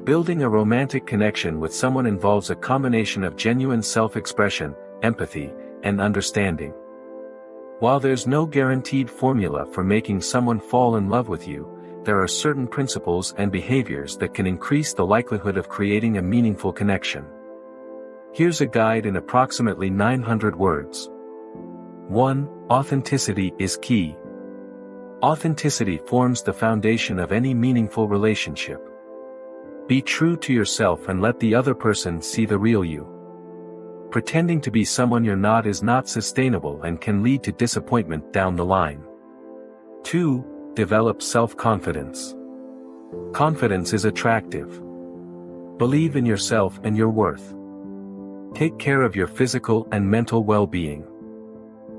Building a romantic connection with someone involves a combination of genuine self-expression, empathy, and understanding. While there's no guaranteed formula for making someone fall in love with you, there are certain principles and behaviors that can increase the likelihood of creating a meaningful connection. Here's a guide in approximately 900 words. 1. Authenticity is key. Authenticity forms the foundation of any meaningful relationship. Be true to yourself and let the other person see the real you. Pretending to be someone you're not is not sustainable and can lead to disappointment down the line. 2. Develop self-confidence. Confidence is attractive. Believe in yourself and your worth. Take care of your physical and mental well-being.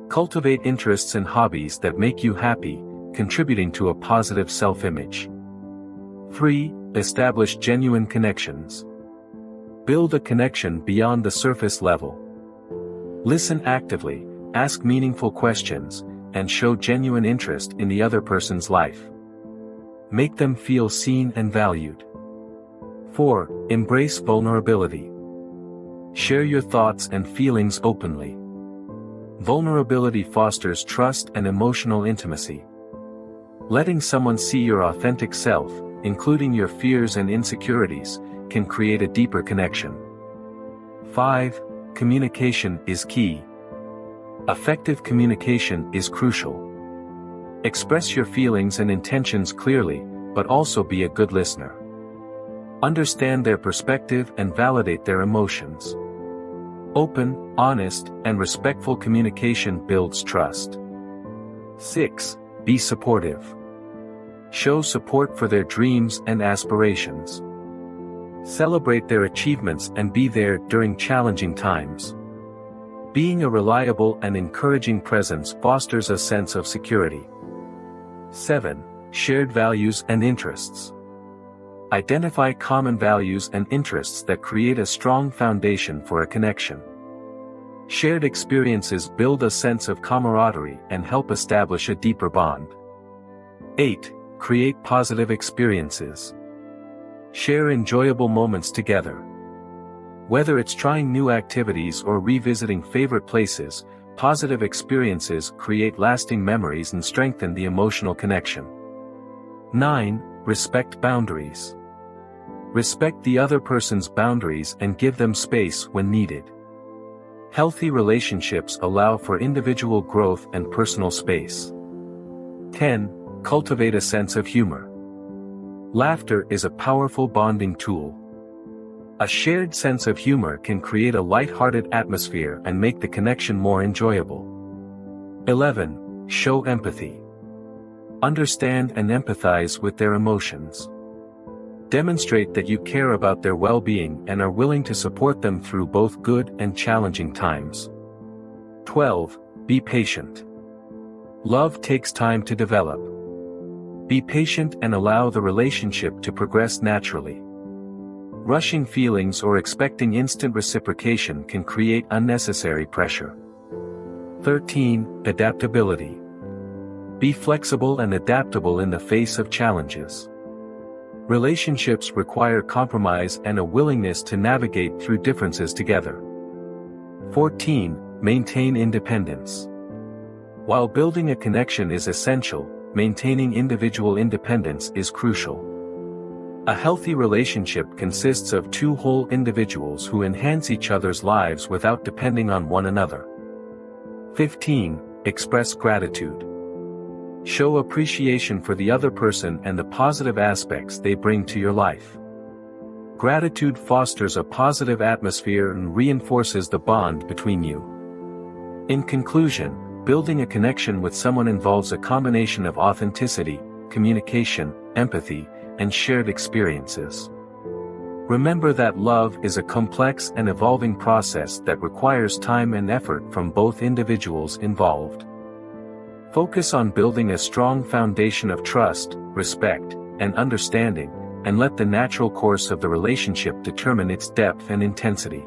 Cultivate interests and hobbies that make you happy, contributing to a positive self-image. 3. Establish genuine connections. Build a connection beyond the surface level. Listen actively, ask meaningful questions, and show genuine interest in the other person's life. Make them feel seen and valued. 4. Embrace vulnerability. Share your thoughts and feelings openly. Vulnerability fosters trust and emotional intimacy. Letting someone see your authentic self, including your fears and insecurities, can create a deeper connection. 5. Communication is key. Effective communication is crucial. Express your feelings and intentions clearly, but also be a good listener. Understand their perspective and validate their emotions. Open, honest, and respectful communication builds trust. 6. Be supportive. Show support for their dreams and aspirations. Celebrate their achievements and be there during challenging times. Being a reliable and encouraging presence fosters a sense of security. 7. Shared values and interests. Identify common values and interests that create a strong foundation for a connection. Shared experiences build a sense of camaraderie and help establish a deeper bond. 8. Create positive experiences. Share enjoyable moments together. Whether it's trying new activities or revisiting favorite places, positive experiences create lasting memories and strengthen the emotional connection. 9. Respect boundaries. Respect the other person's boundaries and give them space when needed. Healthy relationships allow for individual growth and personal space. 10. Cultivate a sense of humor. Laughter is a powerful bonding tool. A shared sense of humor can create a light-hearted atmosphere and make the connection more enjoyable. 11. Show empathy. Understand and empathize with their emotions. Demonstrate that you care about their well-being and are willing to support them through both good and challenging times. 12. Be patient. Love takes time to develop. Be patient and allow the relationship to progress naturally. Rushing feelings or expecting instant reciprocation can create unnecessary pressure. 13. Adaptability. Be flexible and adaptable in the face of challenges. Relationships require compromise and a willingness to navigate through differences together. 14. Maintain independence. While building a connection is essential, maintaining individual independence is crucial. A healthy relationship consists of two whole individuals who enhance each other's lives without depending on one another. 15. Express gratitude. Show appreciation for the other person and the positive aspects they bring to your life. Gratitude fosters a positive atmosphere and reinforces the bond between you. In conclusion, building a connection with someone involves a combination of authenticity, communication, empathy, and shared experiences. Remember that love is a complex and evolving process that requires time and effort from both individuals involved. Focus on building a strong foundation of trust, respect, and understanding, and let the natural course of the relationship determine its depth and intensity.